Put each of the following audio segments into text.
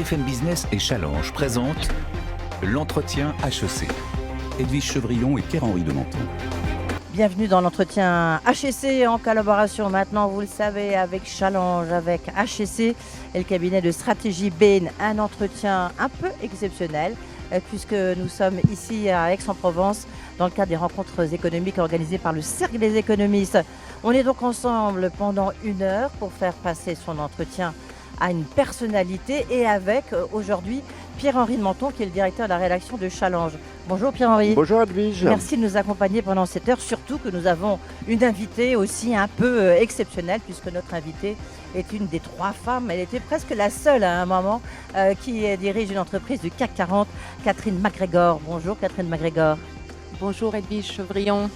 BFM Business et Challenge présentent l'entretien HEC. Edwige Chevrillon et Pierre-Henri de Menton. Bienvenue dans l'entretien HEC en collaboration maintenant, vous le savez, avec Challenge, avec HEC et le cabinet de stratégie Bain. Un entretien un peu exceptionnel puisque nous sommes ici à Aix-en-Provence dans le cadre des rencontres économiques organisées par le Cercle des économistes. On est donc ensemble pendant 1 heure pour faire passer son entretien à une personnalité et avec aujourd'hui Pierre-Henri de Menton qui est le directeur de la rédaction de Challenge. Bonjour Pierre-Henri. Bonjour Edwige. Merci de nous accompagner pendant cette heure, surtout que nous avons une invitée aussi un peu exceptionnelle puisque notre invitée est une des 3 femmes, elle était presque la seule à un moment qui dirige une entreprise du CAC 40, Catherine MacGregor. Bonjour Catherine MacGregor. Bonjour Edwige Chevrillon.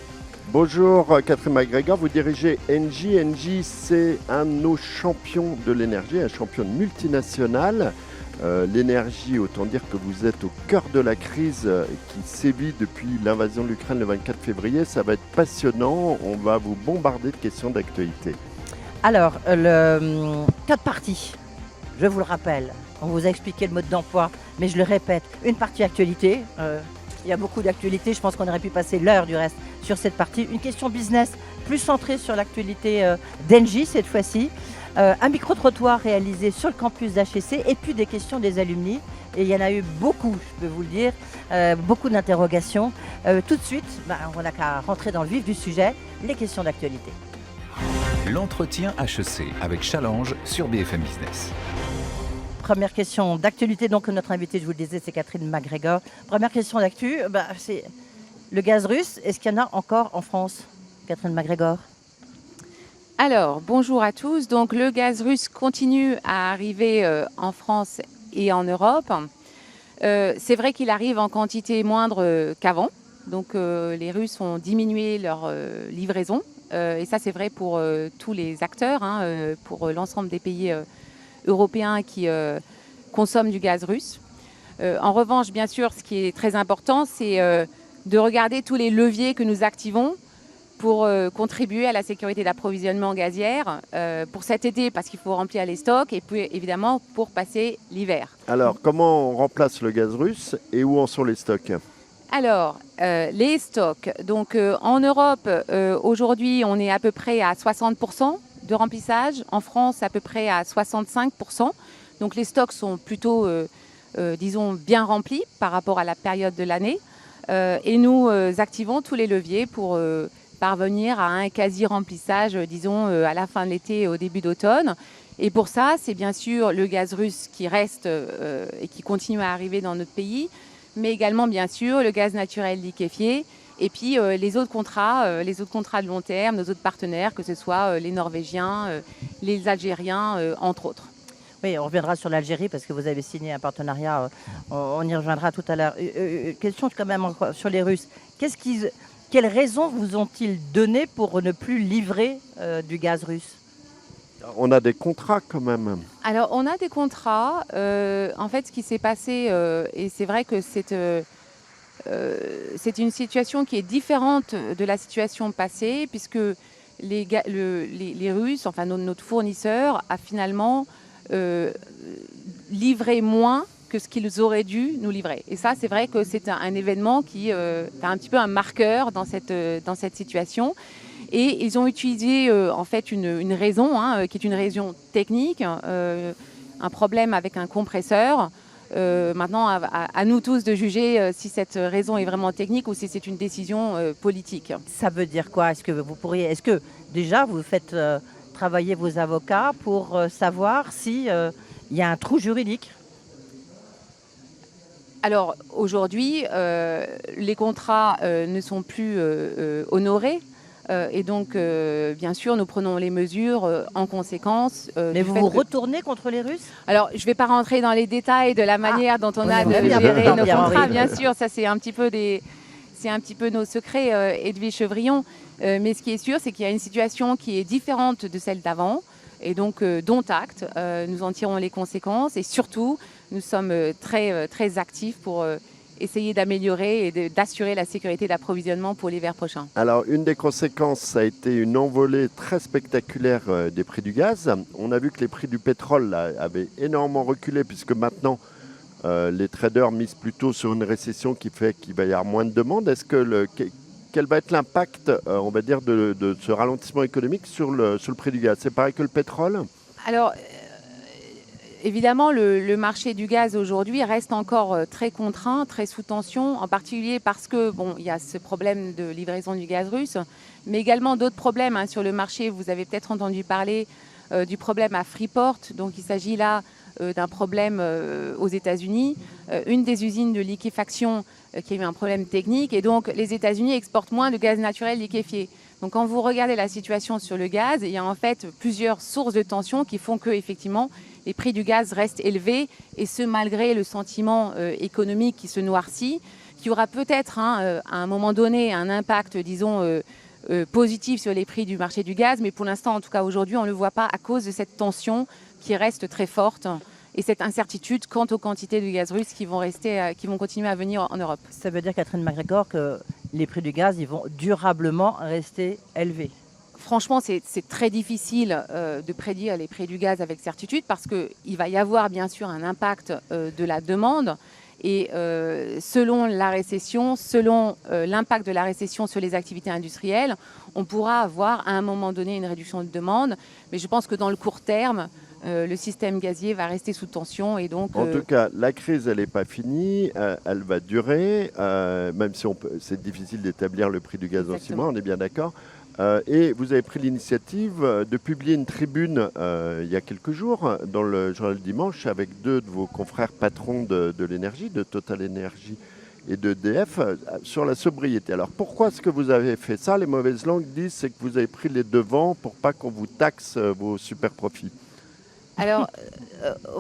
Bonjour Catherine MacGregor, vous dirigez Engie. Engie, c'est un de nos champions de l'énergie, un champion multinational. L'énergie, autant dire que vous êtes au cœur de la crise qui sévit depuis l'invasion de l'Ukraine le 24 février. Ça va être passionnant, on va vous bombarder de questions d'actualité. Alors, le 4 parties, je vous le rappelle, on vous a expliqué le mode d'emploi, mais je le répète, une partie actualité. Il y a beaucoup d'actualités, je pense qu'on aurait pu passer l'heure du reste sur cette partie. Une question business plus centrée sur l'actualité d'Engie cette fois-ci. Un micro-trottoir réalisé sur le campus d'HEC et puis des questions des alumni. Et il y en a eu beaucoup, je peux vous le dire, beaucoup d'interrogations. Tout de suite, on n'a qu'à rentrer dans le vif du sujet, les questions d'actualité. L'entretien HEC avec Challenge sur BFM Business. Première question d'actualité, donc notre invité, je vous le disais, c'est Catherine MacGregor. Première question d'actu, c'est le gaz russe. Est-ce qu'il y en a encore en France, Catherine MacGregor? Alors, bonjour à tous. Donc, le gaz russe continue à arriver en France et en Europe. C'est vrai qu'il arrive en quantité moindre qu'avant. Donc, les Russes ont diminué leur livraison. Et ça, c'est vrai pour tous les acteurs, pour l'ensemble des pays européens qui consomment du gaz russe. En revanche, bien sûr, ce qui est très important, c'est de regarder tous les leviers que nous activons pour contribuer à la sécurité d'approvisionnement gazière pour cet été, parce qu'il faut remplir les stocks, et puis évidemment pour passer l'hiver. Alors, comment on remplace le gaz russe et où en sont les stocks? Alors, les stocks. Donc, en Europe, aujourd'hui, on est à peu près à 60% de remplissage. En France, à peu près à 65%. Donc, les stocks sont plutôt, disons, bien remplis par rapport à la période de l'année. Et nous activons tous les leviers pour parvenir à un quasi-remplissage, disons, à la fin de l'été et au début d'automne. Et pour ça, c'est bien sûr le gaz russe qui reste et qui continue à arriver dans notre pays, mais également, bien sûr, le gaz naturel liquéfié et puis les autres contrats de long terme, nos autres partenaires, que ce soit les Norvégiens, les Algériens, entre autres. Oui, on reviendra sur l'Algérie parce que vous avez signé un partenariat, on y reviendra tout à l'heure. Question quand même sur les Russes. Quelles raisons vous ont-ils donné pour ne plus livrer du gaz russe? On a des contrats quand même. Alors, on a des contrats. En fait, ce qui s'est passé, et c'est vrai que c'est une situation qui est différente de la situation passée, puisque les Russes, enfin notre fournisseur, a finalement livré moins que ce qu'ils auraient dû nous livrer. Et ça, c'est vrai que c'est un événement qui est un petit peu un marqueur dans cette situation. Et ils ont utilisé en fait une raison qui est une raison technique, un problème avec un compresseur. Maintenant, à nous tous de juger si cette raison est vraiment technique ou si c'est une décision politique. Ça veut dire quoi? Est-ce que déjà vous faites travailler vos avocats pour savoir s'il y a un trou juridique? Alors aujourd'hui, les contrats ne sont plus honorés. Et donc, bien sûr, nous prenons les mesures en conséquence. Mais vous retournez contre les Russes? Alors, je ne vais pas rentrer dans les détails de la manière dont on a de gérer nos contrats, bien sûr. Ça, c'est un petit peu nos secrets, Edwige Chevrillon. Mais ce qui est sûr, c'est qu'il y a une situation qui est différente de celle d'avant. Et donc, dont acte, nous en tirons les conséquences. Et surtout, nous sommes très, très actifs pour essayer d'améliorer et d'assurer la sécurité d'approvisionnement pour l'hiver prochain. Alors, une des conséquences, ça a été une envolée très spectaculaire des prix du gaz. On a vu que les prix du pétrole là, avaient énormément reculé, puisque maintenant, les traders misent plutôt sur une récession qui fait qu'il va y avoir moins de demande. Quel va être l'impact, on va dire, de ce ralentissement économique sur le prix du gaz? C'est pareil que le pétrole? Alors, évidemment, le marché du gaz aujourd'hui reste encore très contraint, très sous tension, en particulier parce que, il y a ce problème de livraison du gaz russe, mais également d'autres problèmes sur le marché. Vous avez peut-être entendu parler du problème à Freeport. Donc, il s'agit là d'un problème aux États-Unis. Une des usines de liquéfaction qui a eu un problème technique, et donc les États-Unis exportent moins de gaz naturel liquéfié. Donc, quand vous regardez la situation sur le gaz, il y a en fait plusieurs sources de tension qui font que, effectivement, les prix du gaz restent élevés, et ce malgré le sentiment économique qui se noircit, qui aura peut-être à un moment donné un impact, disons, positif sur les prix du marché du gaz, mais pour l'instant, en tout cas aujourd'hui, on ne le voit pas à cause de cette tension qui reste très forte et cette incertitude quant aux quantités de gaz russe qui vont continuer à venir en Europe. Ça veut dire, Catherine MacGregor, que les prix du gaz ils vont durablement rester élevés? Franchement, c'est très difficile de prédire les prix du gaz avec certitude, parce qu'il va y avoir bien sûr un impact de la demande, et selon la récession, selon l'impact de la récession sur les activités industrielles, on pourra avoir à un moment donné une réduction de demande, mais je pense que dans le court terme, le système gazier va rester sous tension, et donc... En tout cas, la crise, elle n'est pas finie, elle va durer, même si c'est difficile d'établir le prix du gaz dans 6 mois, on est bien d'accord. Et vous avez pris l'initiative de publier une tribune il y a quelques jours dans le journal Dimanche avec 2 de vos confrères patrons de l'énergie, de Total Energy et d'EDF, sur la sobriété. Alors pourquoi est-ce que vous avez fait ça? Les mauvaises langues disent c'est que vous avez pris les devants pour pas qu'on vous taxe vos super profits. Alors,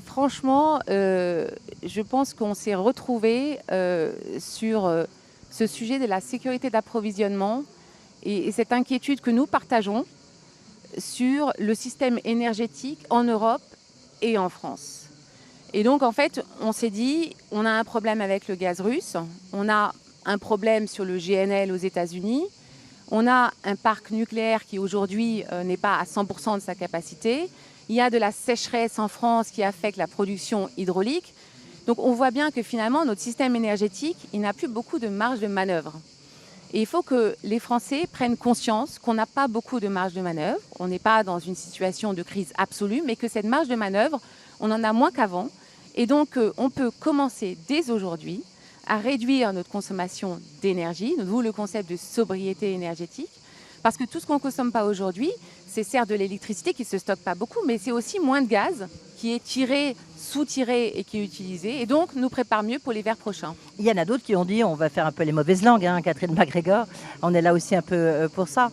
franchement, je pense qu'on s'est retrouvés sur ce sujet de la sécurité d'approvisionnement et cette inquiétude que nous partageons sur le système énergétique en Europe et en France. Et donc, en fait, on s'est dit, on a un problème avec le gaz russe, on a un problème sur le GNL aux États-Unis, on a un parc nucléaire qui aujourd'hui n'est pas à 100% de sa capacité. Il y a de la sécheresse en France qui affecte la production hydraulique. Donc on voit bien que finalement, notre système énergétique, il n'a plus beaucoup de marge de manœuvre. Et il faut que les Français prennent conscience qu'on n'a pas beaucoup de marge de manœuvre. On n'est pas dans une situation de crise absolue, mais que cette marge de manœuvre, on en a moins qu'avant. Et donc on peut commencer dès aujourd'hui à réduire notre consommation d'énergie, d'où le concept de sobriété énergétique. Parce que tout ce qu'on ne consomme pas aujourd'hui, c'est certes de l'électricité qui ne se stocke pas beaucoup, mais c'est aussi moins de gaz qui est tiré, sous-tiré et qui est utilisé, et donc nous prépare mieux pour l'hiver prochain. Il y en a d'autres qui ont dit, on va faire un peu les mauvaises langues, Catherine MacGregor, on est là aussi un peu pour ça.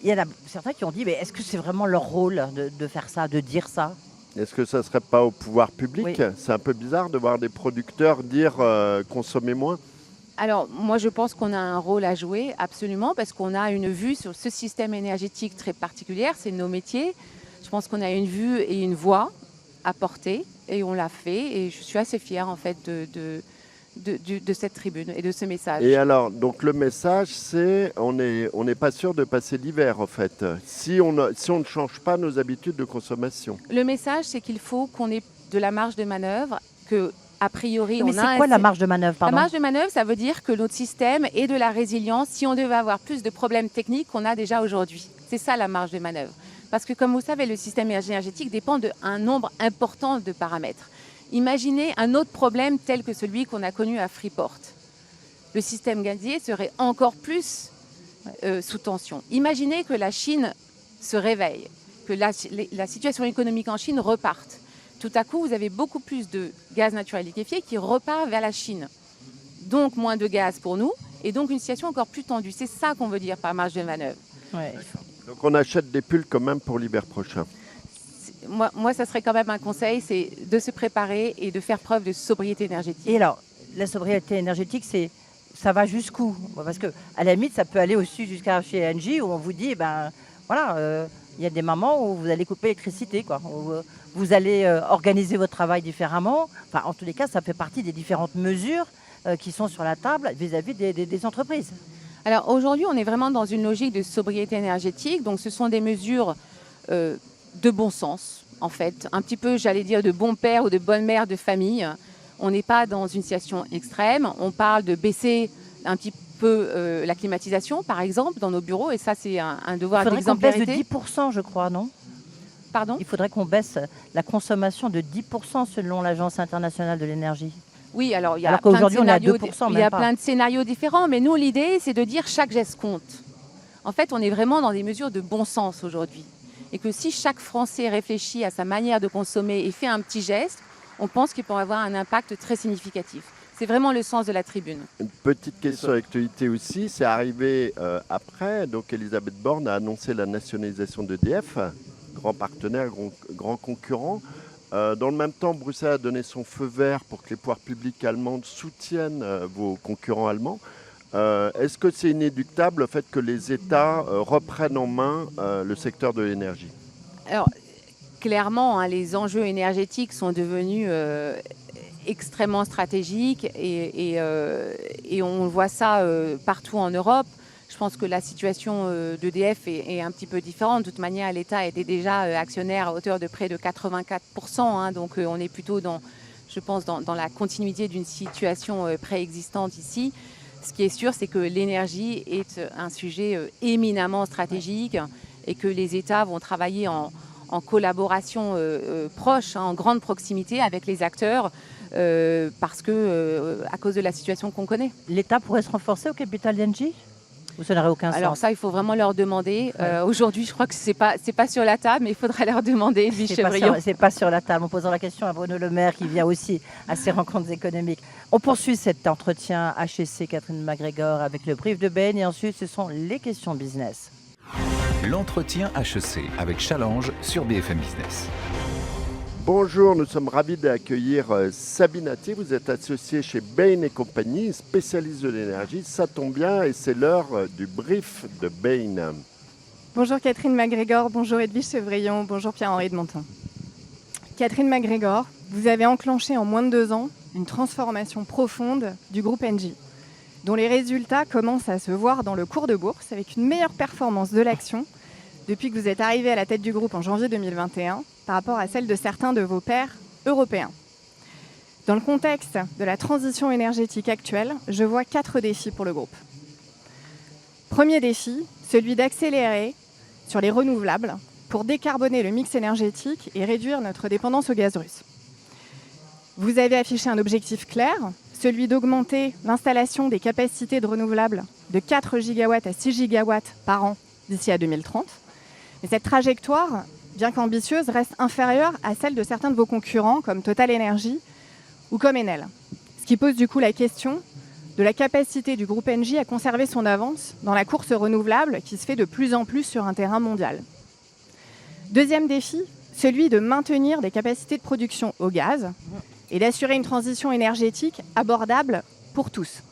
Il y en a certains qui ont dit, mais est-ce que c'est vraiment leur rôle de faire ça, de dire ça? Est-ce que ça ne serait pas au pouvoir public? Oui. C'est un peu bizarre de voir des producteurs dire consommer moins. Alors, moi, je pense qu'on a un rôle à jouer, absolument, parce qu'on a une vue sur ce système énergétique très particulière, c'est nos métiers. Je pense qu'on a une vue et une voix à porter, et on l'a fait, et je suis assez fière, en fait, de cette tribune et de ce message. Et alors, donc le message, c'est on n'est pas sûr de passer l'hiver, en fait, si on ne change pas nos habitudes de consommation. Le message, c'est qu'il faut qu'on ait de la marge de manœuvre, que a priori, mais c'est quoi la marge de manœuvre, pardon? La marge de manœuvre, ça veut dire que notre système ait de la résilience si on devait avoir plus de problèmes techniques qu'on a déjà aujourd'hui. C'est ça la marge de manœuvre. Parce que comme vous savez, le système énergétique dépend d'un nombre important de paramètres. Imaginez un autre problème tel que celui qu'on a connu à Freeport. Le système gazier serait encore plus sous tension. Imaginez que la Chine se réveille, que la situation économique en Chine reparte. Tout à coup, vous avez beaucoup plus de gaz naturel liquéfié qui repart vers la Chine. Donc, moins de gaz pour nous, et donc une situation encore plus tendue. C'est ça qu'on veut dire par marge de manœuvre. Ouais. Donc, on achète des pulls quand même pour l'hiver prochain. Moi, ça serait quand même un conseil, c'est de se préparer et de faire preuve de sobriété énergétique. Et alors, la sobriété énergétique, ça va jusqu'où? Parce qu'à la limite, ça peut aller aussi jusqu'à chez Engie, où on vous dit, il y a des moments où vous allez couper l'électricité, quoi. Où vous allez organiser votre travail différemment. Enfin, en tous les cas, ça fait partie des différentes mesures qui sont sur la table vis-à-vis des entreprises. Alors aujourd'hui, on est vraiment dans une logique de sobriété énergétique. Donc ce sont des mesures de bon sens, en fait. Un petit peu, j'allais dire, de bon père ou de bonne mère de famille. On n'est pas dans une situation extrême. On parle de baisser un petit peu la climatisation, par exemple, dans nos bureaux. Et ça, c'est un devoir d'exemplarité. Il faudrait qu'on baisse de 10%, je crois, non ? Pardon ? Il faudrait qu'on baisse la consommation de 10% selon l'Agence internationale de l'énergie. Oui, alors il y a Alors plein de qu'aujourd'hui, on est à scénarios, 2%, il y a plein de scénarios différents, mais nous, l'idée, c'est de dire chaque geste compte. En fait, on est vraiment dans des mesures de bon sens aujourd'hui. Et que si chaque Français réfléchit à sa manière de consommer et fait un petit geste, on pense qu'il peut avoir un impact très significatif. C'est vraiment le sens de la tribune. Une petite question d'actualité aussi, c'est arrivé après, donc Elisabeth Borne a annoncé la nationalisation d'EDF, grand partenaire, grand concurrent. Dans le même temps, Bruxelles a donné son feu vert pour que les pouvoirs publics allemands soutiennent vos concurrents allemands. Est-ce que c'est inéluctable le fait que les États reprennent en main le secteur de l'énergie ? Alors, clairement, les enjeux énergétiques sont devenus extrêmement stratégiques et on voit ça partout en Europe. Je pense que la situation d'EDF est un petit peu différente. De toute manière, l'État était déjà actionnaire à hauteur de près de 84%. Donc on est plutôt dans la continuité d'une situation préexistante ici. Ce qui est sûr, c'est que l'énergie est un sujet éminemment stratégique et que les États vont travailler en collaboration proche, en grande proximité avec les acteurs parce que à cause de la situation qu'on connaît. L'État pourrait se renforcer au capital d'Engie ? Ou ça n'aurait aucun sens ? Alors ça, il faut vraiment leur demander. Aujourd'hui, je crois que c'est pas sur la table, mais il faudrait leur demander, Edwige Chevrillon. C'est pas sur la table. En posant la question à Bruno Le Maire, qui vient aussi à ces rencontres économiques. On poursuit cet entretien HEC Catherine MacGregor avec le brief de Ben et ensuite, ce sont les questions business. L'entretien HEC avec Challenge sur BFM Business. Bonjour, nous sommes ravis d'accueillir Sabine Attier. Vous êtes associée chez Bain & Compagnie, spécialiste de l'énergie. Ça tombe bien et c'est l'heure du brief de Bain. Bonjour Catherine MacGregor, bonjour Edwige Chevrillon, bonjour Pierre-Henri de Montin. Catherine MacGregor, vous avez enclenché en moins de 2 ans une transformation profonde du groupe Engie, dont les résultats commencent à se voir dans le cours de bourse avec une meilleure performance de l'action depuis que vous êtes arrivé à la tête du groupe en janvier 2021 par rapport à celle de certains de vos pairs européens. Dans le contexte de la transition énergétique actuelle, je vois 4 défis pour le groupe. Premier défi, celui d'accélérer sur les renouvelables pour décarboner le mix énergétique et réduire notre dépendance au gaz russe. Vous avez affiché un objectif clair, celui d'augmenter l'installation des capacités de renouvelables de 4 gigawatts à 6 gigawatts par an d'ici à 2030. Mais cette trajectoire, bien qu'ambitieuse, reste inférieure à celle de certains de vos concurrents comme Total Energy ou comme Enel. Ce qui pose du coup la question de la capacité du groupe Engie à conserver son avance dans la course renouvelable qui se fait de plus en plus sur un terrain mondial. Deuxième défi, celui de maintenir des capacités de production au gaz et d'assurer une transition énergétique abordable pour tous.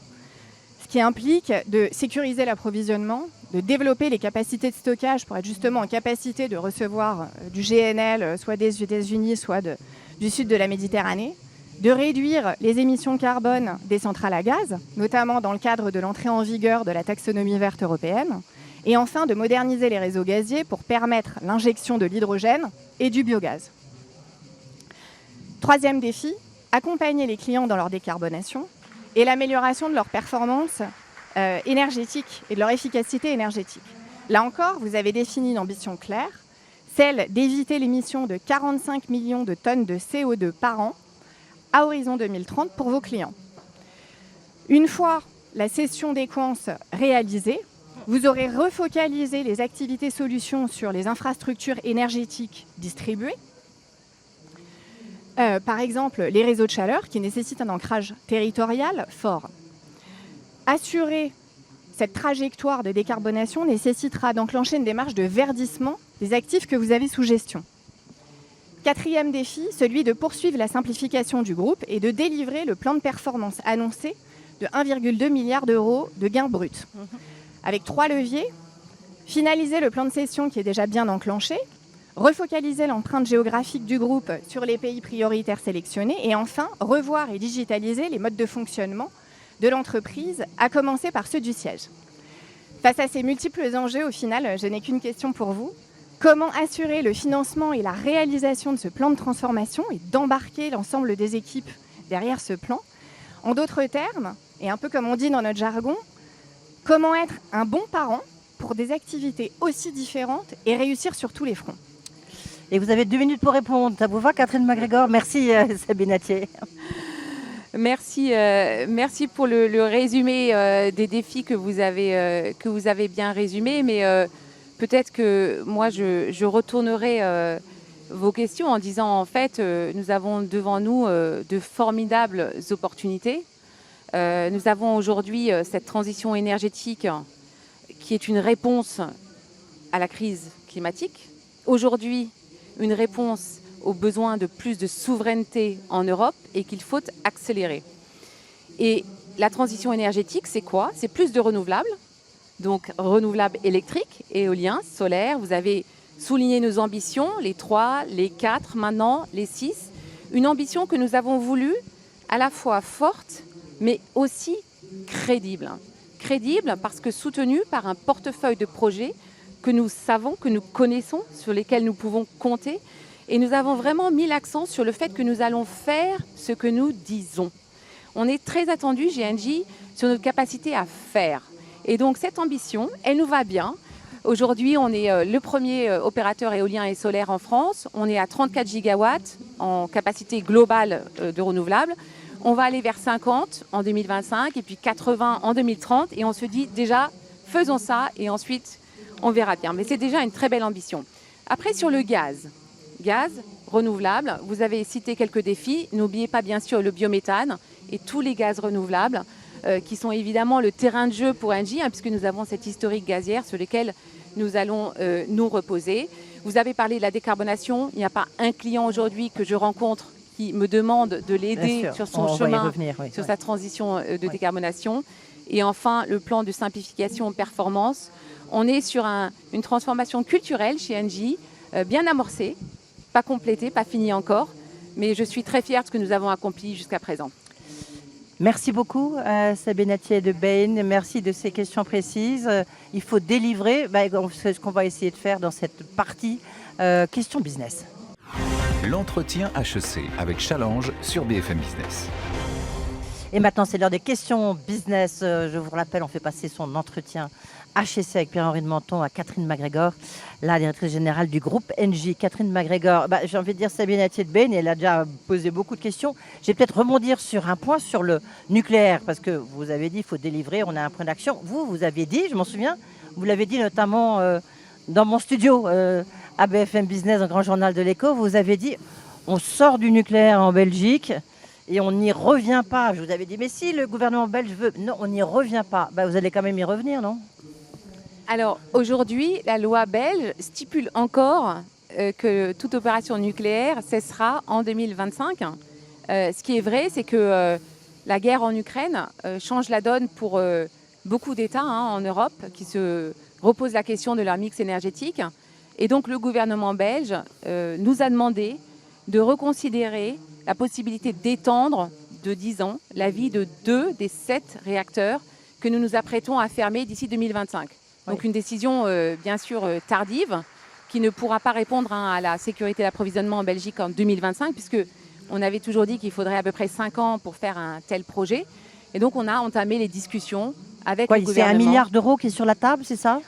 Ce qui implique de sécuriser l'approvisionnement, de développer les capacités de stockage pour être justement en capacité de recevoir du GNL, soit des États-Unis, soit du sud de la Méditerranée, de réduire les émissions carbone des centrales à gaz, notamment dans le cadre de l'entrée en vigueur de la taxonomie verte européenne, et enfin de moderniser les réseaux gaziers pour permettre l'injection de l'hydrogène et du biogaz. Troisième défi, accompagner les clients dans leur décarbonation et l'amélioration de leur performance énergétique et de leur efficacité énergétique. Là encore, vous avez défini une ambition claire, celle d'éviter l'émission de 45 millions de tonnes de CO2 par an à horizon 2030 pour vos clients. Une fois la cession d'Equans réalisée, vous aurez refocalisé les activités solutions sur les infrastructures énergétiques distribuées. Par exemple, les réseaux de chaleur qui nécessitent un ancrage territorial fort. Assurer cette trajectoire de décarbonation nécessitera d'enclencher une démarche de verdissement des actifs que vous avez sous gestion. Quatrième défi, celui de poursuivre la simplification du groupe et de délivrer le plan de performance annoncé de 1,2 milliard d'euros de gains bruts. Avec 3 leviers, finaliser le plan de cession qui est déjà bien enclenché, refocaliser l'empreinte géographique du groupe sur les pays prioritaires sélectionnés et enfin revoir et digitaliser les modes de fonctionnement de l'entreprise, à commencer par ceux du siège. Face à ces multiples enjeux, au final, je n'ai qu'une question pour vous. Comment assurer le financement et la réalisation de ce plan de transformation et d'embarquer l'ensemble des équipes derrière ce plan? En d'autres termes, et un peu comme on dit dans notre jargon, comment être un bon parent pour des activités aussi différentes et réussir sur tous les fronts? Et vous avez 2 minutes pour répondre. Ça vous va, Catherine MacGregor? Merci, Sabine Attier. Merci pour le résumé des défis que vous avez bien résumés. Mais peut-être que moi, je retournerai vos questions en disant, en fait, nous avons devant nous de formidables opportunités. Nous avons aujourd'hui cette transition énergétique qui est une réponse à la crise climatique. Aujourd'hui, une réponse aux besoins de plus de souveraineté en Europe et qu'il faut accélérer. Et la transition énergétique, c'est quoi? C'est plus de renouvelables, donc renouvelables électriques, éoliens, solaires. Vous avez souligné nos ambitions, les 3, les 4, maintenant les 6. Une ambition que nous avons voulu à la fois forte, mais aussi crédible. Crédible parce que soutenue par un portefeuille de projets que nous savons, que nous connaissons, sur lesquels nous pouvons compter. Et nous avons vraiment mis l'accent sur le fait que nous allons faire ce que nous disons. On est très attendu, GNJ, sur notre capacité à faire. Et donc cette ambition, elle nous va bien. Aujourd'hui, on est le premier opérateur éolien et solaire en France. On est à 34 gigawatts en capacité globale de renouvelables. On va aller vers 50 en 2025 et puis 80 en 2030. Et on se dit déjà, faisons ça et ensuite, on verra bien. Mais c'est déjà une très belle ambition. Après, sur le gaz, renouvelable, vous avez cité quelques défis. N'oubliez pas bien sûr le biométhane et tous les gaz renouvelables qui sont évidemment le terrain de jeu pour Engie, puisque nous avons cette historique gazière sur laquelle nous allons nous reposer. Vous avez parlé de la décarbonation. Il n'y a pas un client aujourd'hui que je rencontre qui me demande de l'aider sur son chemin, sur sa transition de décarbonation. Et enfin, le plan de simplification performance. On est sur une transformation culturelle chez Engie, bien amorcée, pas complétée, pas finie encore, mais je suis très fière de ce que nous avons accompli jusqu'à présent. Merci beaucoup, Sabine Attier de Bain. Merci de ces questions précises. Il faut délivrer, c'est ce qu'on va essayer de faire dans cette partie question business. L'entretien HEC avec Challenge sur BFM Business. Et maintenant, c'est l'heure des questions business. Je vous rappelle, on fait passer son entretien HEC avec Pierre-Henri de Menton à Catherine MacGregor, la directrice générale du groupe Engie. Catherine MacGregor, j'ai envie de dire Sabine Attier de Bain, elle a déjà posé beaucoup de questions. Je vais peut-être rebondir sur un point, sur le nucléaire, parce que vous avez dit qu'il faut délivrer, on a un point d'action. Vous avez dit, je m'en souviens, vous l'avez dit notamment dans mon studio à BFM Business, un grand journal de l'écho, vous avez dit on sort du nucléaire en Belgique et on n'y revient pas. Je vous avais dit, mais si le gouvernement belge veut, non, on n'y revient pas. Vous allez quand même y revenir, non? Alors aujourd'hui, la loi belge stipule encore que toute opération nucléaire cessera en 2025. Ce qui est vrai, c'est que la guerre en Ukraine change la donne pour beaucoup d'États en Europe qui se reposent la question de leur mix énergétique. Et donc le gouvernement belge nous a demandé de reconsidérer la possibilité d'étendre de 10 ans la vie de 2 des 7 réacteurs que nous nous apprêtons à fermer d'ici 2025. Donc une décision bien sûr tardive qui ne pourra pas répondre à la sécurité d'approvisionnement en Belgique en 2025 puisque on avait toujours dit qu'il faudrait à peu près 5 ans pour faire un tel projet. Et donc on a entamé les discussions avec le gouvernement. C'est 1 milliard d'euros qui est sur la table, c'est ça?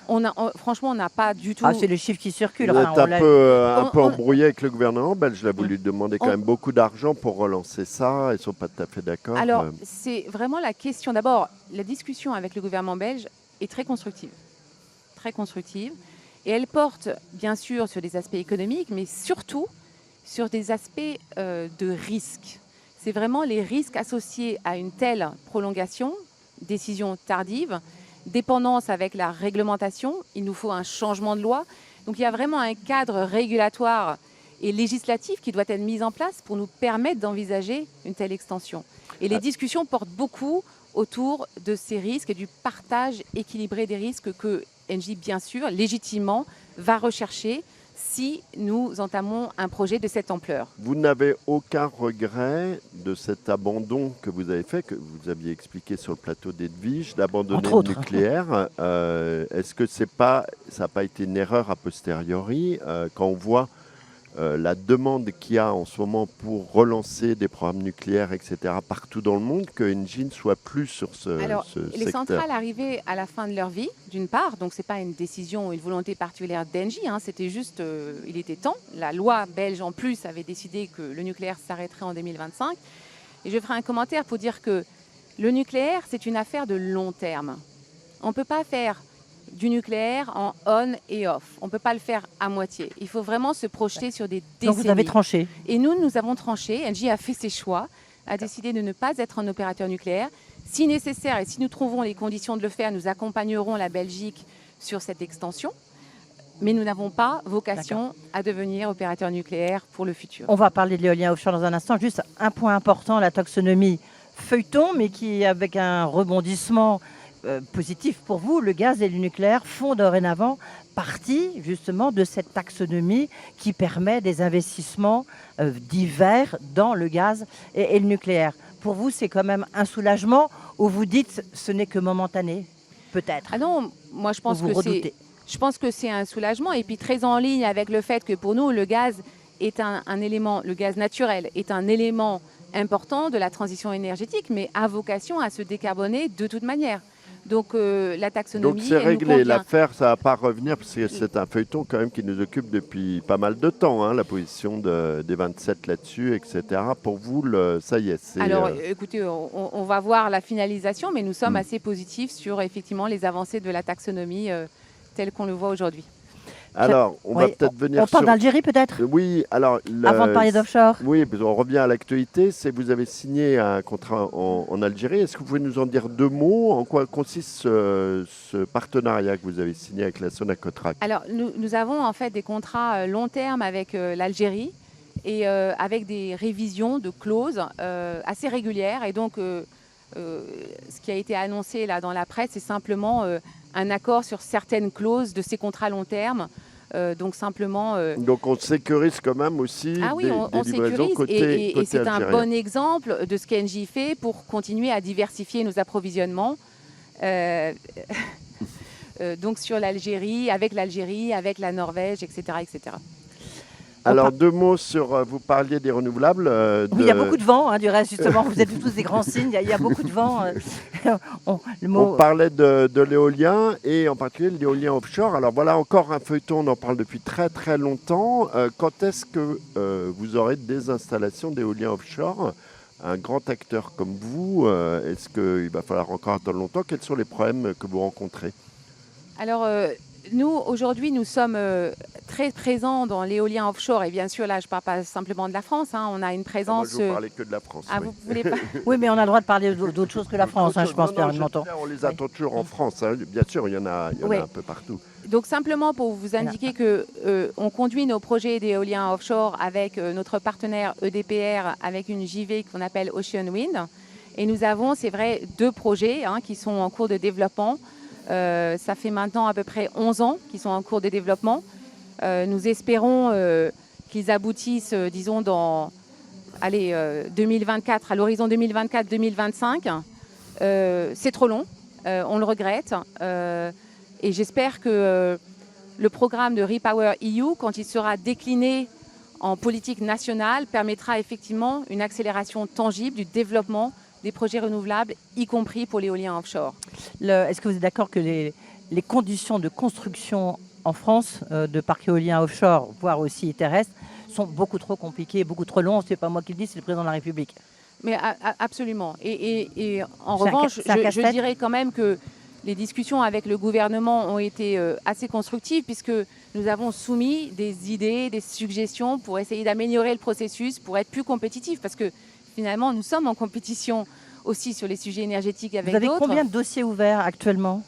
Franchement, on n'a pas du tout... c'est le chiffre qui circule. Vous êtes un peu embrouillé avec le gouvernement belge. Il a voulu demander quand même beaucoup d'argent pour relancer ça. Ils ne sont pas tout à fait d'accord. Alors, c'est vraiment la question. D'abord, la discussion avec le gouvernement belge est très constructive. Très constructive. Et elle porte, bien sûr, sur des aspects économiques, mais surtout sur des aspects de risque. C'est vraiment les risques associés à une telle prolongation, décision tardive, dépendance avec la réglementation, il nous faut un changement de loi. Donc il y a vraiment un cadre régulatoire et législatif qui doit être mis en place pour nous permettre d'envisager une telle extension. Et les discussions portent beaucoup autour de ces risques et du partage équilibré des risques que Engie, bien sûr, légitimement, va rechercher. si nous entamons un projet de cette ampleur. Vous n'avez aucun regret de cet abandon que vous avez fait, que vous aviez expliqué sur le plateau d'Edwige, d'abandonner Entre le autres. nucléaire. Est-ce que ça n'a pas été une erreur a posteriori quand on voit la demande qu'il y a en ce moment pour relancer des programmes nucléaires, etc., partout dans le monde, que Engie ne soit plus sur ce Les secteur? centrales arrivaient à la fin de leur vie, d'une part, donc ce n'est pas une décision ou une volonté particulière d'Engie, c'était juste, il était temps. La loi belge en plus avait décidé que le nucléaire s'arrêterait en 2025. Et je ferai un commentaire pour dire que le nucléaire, c'est une affaire de long terme. On ne peut pas faire du nucléaire en on et off. On ne peut pas le faire à moitié. Il faut vraiment se projeter sur des décennies. Donc vous avez tranché. Et nous avons tranché. Engie a fait ses choix, a décidé de ne pas être un opérateur nucléaire. Si nécessaire et si nous trouvons les conditions de le faire, nous accompagnerons la Belgique sur cette extension. Mais nous n'avons pas vocation à devenir opérateur nucléaire pour le futur. On va parler de l'éolien offshore dans un instant. Juste un point important, la taxonomie feuilleton, mais qui, avec un rebondissement positif pour vous, le gaz et le nucléaire font dorénavant partie justement de cette taxonomie qui permet des investissements divers dans le gaz et le nucléaire. Pour vous, c'est quand même un soulagement ou vous dites ce n'est que momentané, peut-être? Ah non, moi je pense que c'est un soulagement et puis très en ligne avec le fait que pour nous, le gaz est un élément, le gaz naturel est un élément important de la transition énergétique, mais a vocation à se décarboner de toute manière. Donc la taxonomie. Donc c'est réglé, l'affaire, ça ne va pas revenir, parce que c'est un feuilleton quand même qui nous occupe depuis pas mal de temps, la position des 27 là-dessus, etc. Pour vous, ça y est. Alors écoutez, on va voir la finalisation, mais nous sommes assez positifs sur effectivement les avancées de la taxonomie telle qu'on le voit aujourd'hui. Alors, on va peut-être venir on parle d'Algérie peut-être? Oui, alors... Avant de parler d'offshore. Oui, on revient à l'actualité. Vous avez signé un contrat en Algérie. Est-ce que vous pouvez nous en dire deux mots? En quoi consiste ce partenariat que vous avez signé avec la Sonacotrac? Alors, nous avons en fait des contrats long terme avec l'Algérie et avec des révisions de clauses assez régulières. Et donc, ce qui a été annoncé là dans la presse, c'est simplement un accord sur certaines clauses de ces contrats long terme. Donc simplement. Donc on sécurise quand même aussi on des livraisons sécurise côté et c'est algérien. un bon exemple de ce qu'Engie fait pour continuer à diversifier nos approvisionnements. Donc sur l'Algérie, avec la Norvège, etc., etc. Alors deux mots sur, vous parliez des renouvelables. Oui, il y a beaucoup de vent, du reste justement, vous êtes tous des grands signes, il y a beaucoup de vent. On parlait de l'éolien et en particulier de l'éolien offshore. Alors voilà encore un feuilleton, on en parle depuis très très longtemps. Quand est-ce que vous aurez des installations d'éolien offshore? Un grand acteur comme vous, est-ce qu'il va falloir encore attendre longtemps? Quels sont les problèmes que vous rencontrez? Alors, nous, aujourd'hui, nous sommes très présents dans l'éolien offshore. Et bien sûr, là, je ne parle pas simplement de la France. On a une présence... Moi, je ne parlais que de la France. Ah, oui. vous voulez pas... Oui, mais on a le droit de parler d'autres choses que la France, je pense, Pierre Menton. On les attend toujours en France. Bien sûr, il y en a un peu partout. Donc, simplement pour vous indiquer qu'on conduit nos projets d'éolien offshore avec notre partenaire EDPR, avec une JV qu'on appelle Ocean Wind. Et nous avons, c'est vrai, 2 projets qui sont en cours de développement. Ça fait maintenant à peu près 11 ans qu'ils sont en cours de développement. Nous espérons qu'ils aboutissent, disons, dans 2024, à l'horizon 2024-2025. C'est trop long, on le regrette. Et j'espère que le programme de Repower EU, quand il sera décliné en politique nationale, permettra effectivement une accélération tangible du développement des projets renouvelables, y compris pour l'éolien offshore. Est-ce que vous êtes d'accord que les conditions de construction en France de parcs éoliens offshore, voire aussi terrestres, sont beaucoup trop compliquées, beaucoup trop longues? Ce n'est pas moi qui le dis, c'est le président de la République. Mais absolument. Et en revanche, je dirais quand même que les discussions avec le gouvernement ont été assez constructives puisque nous avons soumis des idées, des suggestions pour essayer d'améliorer le processus, pour être plus compétitifs. Parce que finalement, nous sommes en compétition aussi sur les sujets énergétiques avec d'autres. Vous avez combien de dossiers ouverts actuellement?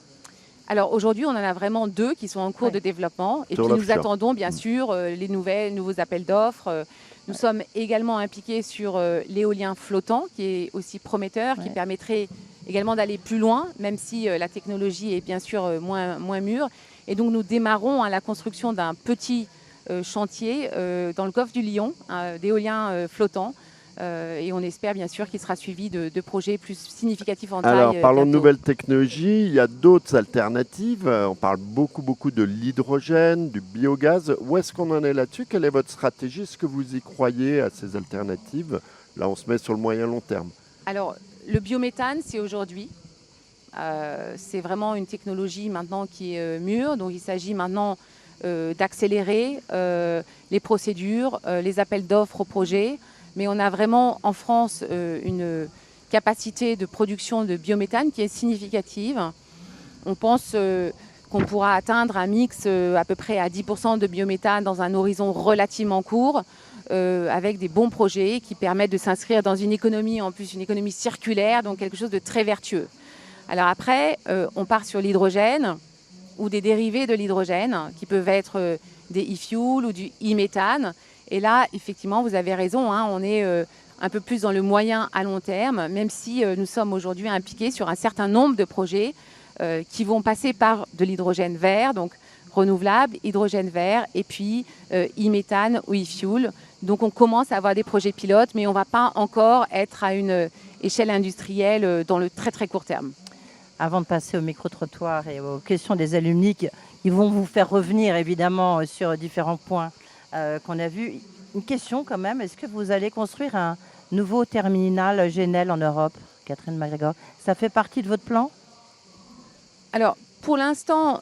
Alors aujourd'hui, on en a vraiment 2 qui sont en cours de développement. Et puis nous attendons bien sûr les nouveaux appels d'offres. Nous sommes également impliqués sur l'éolien flottant, qui est aussi prometteur, qui permettrait également d'aller plus loin, même si la technologie est bien sûr moins mûre. Et donc nous démarrons la construction d'un petit chantiers dans le golfe du Lion, d'éoliens flottants. Et on espère bien sûr qu'il sera suivi de projets plus significatifs en taille. Alors, parlons de bientôt. nouvelles technologies. Il y a d'autres alternatives. On parle beaucoup de l'hydrogène, du biogaz. Où est-ce qu'on en est là-dessus? Quelle est votre stratégie? Est-ce que vous y croyez à ces alternatives? Là, on se met sur le moyen long terme. Alors, le biométhane, c'est aujourd'hui. C'est vraiment une technologie maintenant qui est mûre. Donc, il s'agit maintenant d'accélérer les procédures, les appels d'offres aux projets. Mais on a vraiment en France une capacité de production de biométhane qui est significative. On pense qu'on pourra atteindre un mix à peu près à 10% de biométhane dans un horizon relativement court, avec des bons projets qui permettent de s'inscrire dans une économie, en plus une économie circulaire, donc quelque chose de très vertueux. Alors après, on part sur l'hydrogène ou des dérivés de l'hydrogène qui peuvent être des e-fuels ou du e-méthane. Et là, effectivement, vous avez raison, hein, on est un peu plus dans le moyen à long terme, même si nous sommes aujourd'hui impliqués sur un certain nombre de projets qui vont passer par de l'hydrogène vert, donc renouvelable, hydrogène vert, et puis e-méthane ou e-fuel. Donc on commence à avoir des projets pilotes, mais on ne va pas encore être à une échelle industrielle dans le très très court terme. Avant de passer au micro-trottoir et aux questions des alumni, ils vont vous faire revenir évidemment sur différents points qu'on a vus. Une question quand même, est-ce que vous allez construire un nouveau terminal GNL en Europe, Catherine MacGregor? Ça fait partie de votre plan? Alors, pour l'instant,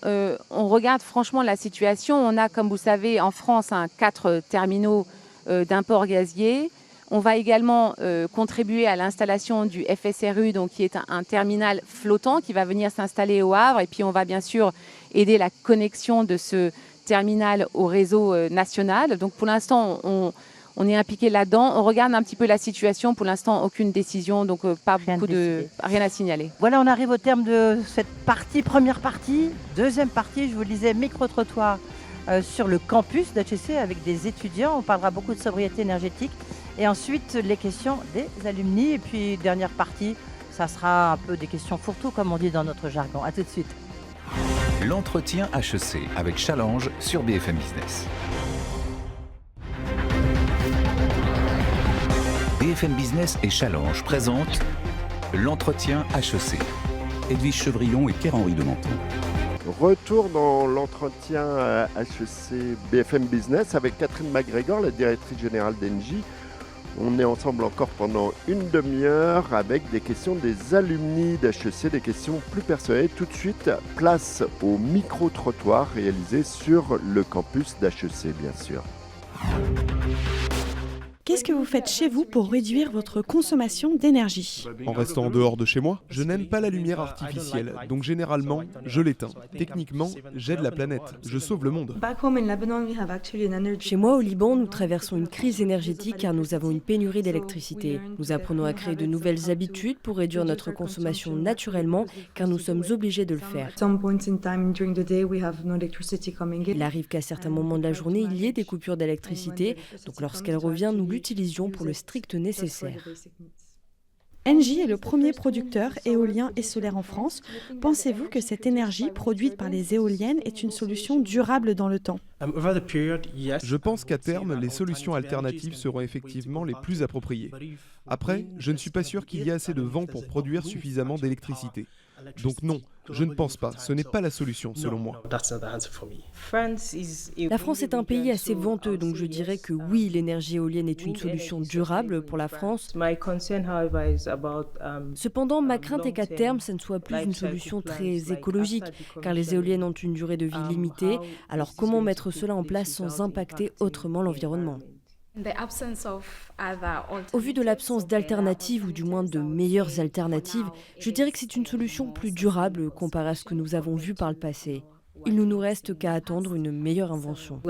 on regarde franchement la situation. On a, comme vous savez, en France, 4 terminaux d'import gazier. On va également contribuer à l'installation du FSRU, donc, qui est un terminal flottant qui va venir s'installer au Havre. Et puis, on va bien sûr aider la connexion de ce terminal au réseau national. Donc, pour l'instant, on est impliqué là-dedans. On regarde un petit peu la situation. Pour l'instant, aucune décision, donc rien à signaler. Voilà, on arrive au terme de cette première partie. Deuxième partie, je vous le disais, micro-trottoir sur le campus d'HEC avec des étudiants. On parlera beaucoup de sobriété énergétique. Et ensuite, les questions des alumni. Et puis, dernière partie, ça sera un peu des questions fourre-tout, comme on dit dans notre jargon. À tout de suite. L'entretien HEC avec Challenge sur BFM Business. BFM Business et Challenge présentent l'entretien HEC. Edwige Chevrillon et Pierre-Henri de Menton. Retour dans l'entretien HEC BFM Business avec Catherine MacGregor, la directrice générale d'Engie. On est ensemble encore pendant une demi-heure avec des questions des alumni d'HEC, des questions plus personnelles. Tout de suite, place au micro-trottoir réalisé sur le campus d'HEC, bien sûr. Qu'est-ce que vous faites chez vous pour réduire votre consommation d'énergie? En restant en dehors de chez moi, je n'aime pas la lumière artificielle, donc généralement, je l'éteins. Techniquement, j'aide la planète, je sauve le monde. Chez moi, au Liban, nous traversons une crise énergétique car nous avons une pénurie d'électricité. Nous apprenons à créer de nouvelles habitudes pour réduire notre consommation naturellement car nous sommes obligés de le faire. Il arrive qu'à certains moments de la journée, il y ait des coupures d'électricité, donc lorsqu'elle revient, nous l'utilisions pour le strict nécessaire. Engie est le premier producteur éolien et solaire en France. Pensez-vous que cette énergie produite par les éoliennes est une solution durable dans le temps? Je pense qu'à terme, les solutions alternatives seront effectivement les plus appropriées. Après, je ne suis pas sûr qu'il y ait assez de vent pour produire suffisamment d'électricité. Donc non, je ne pense pas. Ce n'est pas la solution, selon moi. La France est un pays assez venteux, donc je dirais que oui, l'énergie éolienne est une solution durable pour la France. Cependant, ma crainte est qu'à terme, ça ne soit plus une solution très écologique, car les éoliennes ont une durée de vie limitée. Alors comment mettre cela en place sans impacter autrement l'environnement ? Au vu de l'absence d'alternatives, ou du moins de meilleures alternatives, je dirais que c'est une solution plus durable comparée à ce que nous avons vu par le passé. Il ne nous reste qu'à attendre une meilleure invention.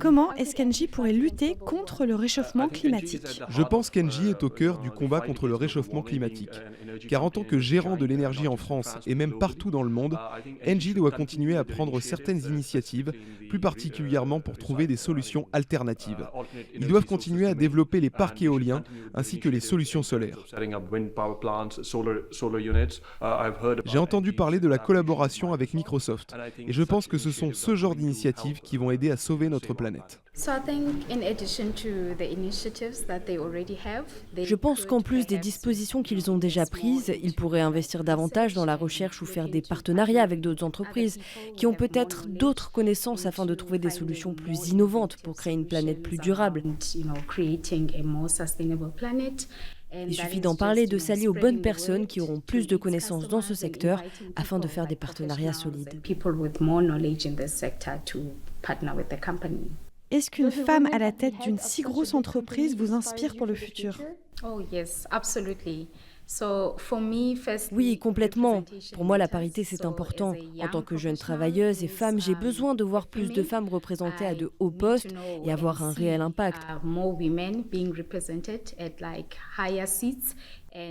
Comment est-ce qu'Engie pourrait lutter contre le réchauffement climatique? Je pense qu'Engie est au cœur du combat contre le réchauffement climatique. Car en tant que gérant de l'énergie en France et même partout dans le monde, Engie doit continuer à prendre certaines initiatives, plus particulièrement pour trouver des solutions alternatives. Ils doivent continuer à développer les parcs éoliens ainsi que les solutions solaires. J'ai entendu parler de la collaboration avec Microsoft. Et je pense que ce sont ce genre d'initiatives qui vont aider à sauver notre planète. Je pense qu'en plus des dispositions qu'ils ont déjà prises, ils pourraient investir davantage dans la recherche ou faire des partenariats avec d'autres entreprises qui ont peut-être d'autres connaissances afin de trouver des solutions plus innovantes pour créer une planète plus durable. Il suffit d'en parler, de s'allier aux bonnes personnes qui auront plus de connaissances dans ce secteur afin de faire des partenariats solides. Est-ce qu'une femme à la tête d'une si grosse entreprise vous inspire pour le futur ? Oui, complètement. Pour moi, la parité, c'est important. En tant que jeune travailleuse et femme, j'ai besoin de voir plus de femmes représentées à de hauts postes et avoir un réel impact.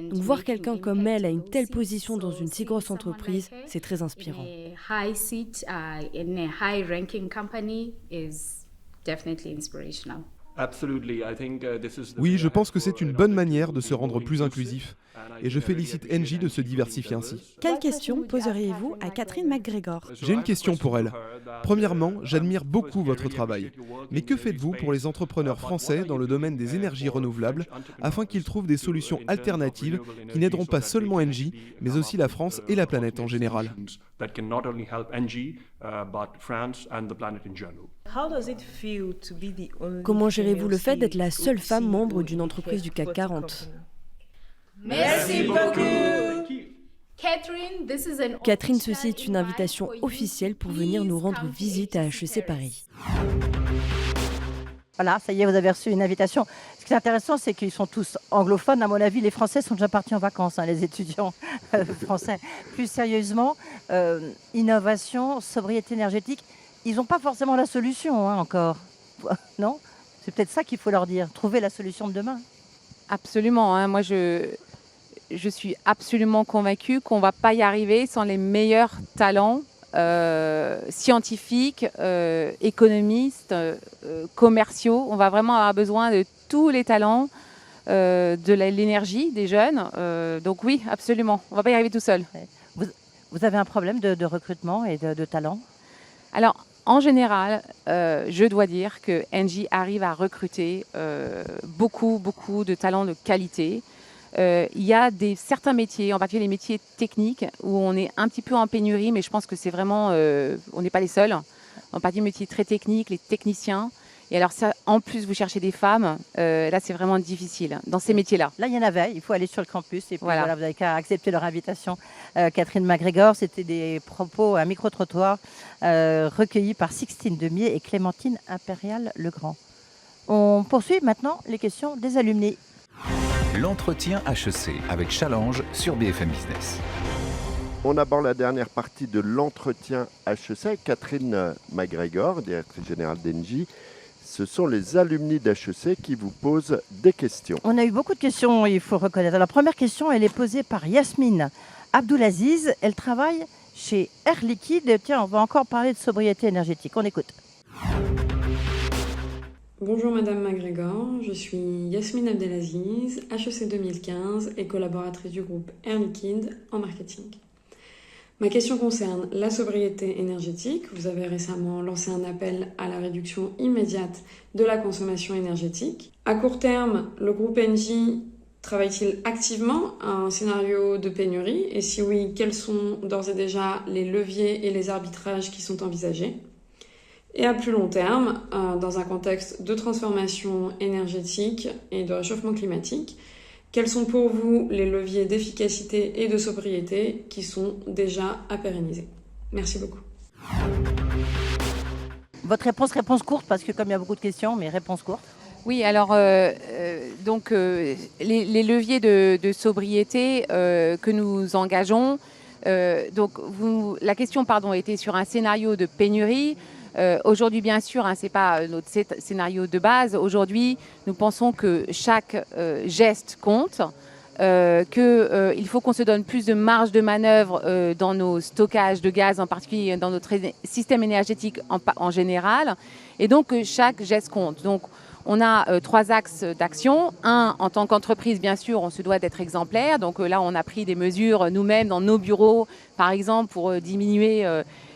Donc, voir quelqu'un comme elle à une telle position dans une si grosse entreprise, c'est très inspirant. Oui, je pense que c'est une bonne manière de se rendre plus inclusif. Et je félicite Engie de se diversifier ainsi. Quelle question poseriez-vous à Catherine McGregor ? J'ai une question pour elle. Premièrement, j'admire beaucoup votre travail. Mais que faites-vous pour les entrepreneurs français dans le domaine des énergies renouvelables afin qu'ils trouvent des solutions alternatives qui n'aideront pas seulement Engie, mais aussi la France et la planète en général ? Comment gérez-vous le fait d'être la seule femme membre d'une entreprise du CAC 40 ? Merci beaucoup. Catherine, ceci est une invitation officielle pour venir nous rendre visite à HEC Paris. Voilà, ça y est, vous avez reçu une invitation. Ce qui est intéressant, c'est qu'ils sont tous anglophones. À mon avis, les Français sont déjà partis en vacances, les étudiants français. Plus sérieusement, innovation, sobriété énergétique, ils n'ont pas forcément la solution encore. Non ? C'est peut-être ça qu'il faut leur dire, trouver la solution de demain. Absolument. Moi, je suis absolument convaincue qu'on ne va pas y arriver sans les meilleurs talents scientifiques, économistes, commerciaux. On va vraiment avoir besoin de tous les talents, de l'énergie des jeunes. Donc oui, absolument. On ne va pas y arriver tout seul. Vous avez un problème de recrutement et de talent ? Alors, en général, je dois dire que Engie arrive à recruter beaucoup de talents de qualité. Il y a certains métiers, en particulier les métiers techniques, où on est un petit peu en pénurie, mais je pense que c'est vraiment, on n'est pas les seuls. En particulier les métiers très techniques, les techniciens. Et alors ça, en plus, vous cherchez des femmes, là c'est vraiment difficile dans ces métiers-là. Là, il y en avait, il faut aller sur le campus et puis voilà, vous n'avez qu'à accepter leur invitation. Catherine McGregor, c'était des propos à micro-trottoir recueillis par Sixtine Demier et Clémentine Impérial-Legrand. On poursuit maintenant les questions des alumni. L'entretien HEC avec Challenge sur BFM Business. On aborde la dernière partie de l'entretien HEC. Catherine McGregor, directrice générale d'Engie. Ce sont les alumni d'HEC qui vous posent des questions. On a eu beaucoup de questions, il faut reconnaître. La première question, elle est posée par Yasmine Abdoulaziz. Elle travaille chez Air Liquide. Tiens, on va encore parler de sobriété énergétique. On écoute. Bonjour Madame McGregor, je suis Yasmine Abdelaziz, HEC 2015 et collaboratrice du groupe Air Liquide en marketing. Ma question concerne la sobriété énergétique. Vous avez récemment lancé un appel à la réduction immédiate de la consommation énergétique. À court terme, le groupe Engie travaille-t-il activement à un scénario de pénurie? Et si oui, quels sont d'ores et déjà les leviers et les arbitrages qui sont envisagés? Et à plus long terme, dans un contexte de transformation énergétique et de réchauffement climatique, quels sont pour vous les leviers d'efficacité et de sobriété qui sont déjà à pérenniser? Merci beaucoup. Votre réponse courte, parce que comme il y a beaucoup de questions, mais réponse courte. Oui, alors donc les leviers de sobriété que nous engageons. Donc la question était sur un scénario de pénurie. Aujourd'hui, bien sûr, ce n'est pas notre scénario de base. Aujourd'hui, nous pensons que chaque geste compte, qu'il faut qu'on se donne plus de marge de manœuvre dans nos stockages de gaz, en particulier dans notre système énergétique en général, et donc que chaque geste compte. Donc, On a 3 axes d'action. Un, en tant qu'entreprise, bien sûr, on se doit d'être exemplaire. Donc là, on a pris des mesures nous-mêmes dans nos bureaux, par exemple, pour diminuer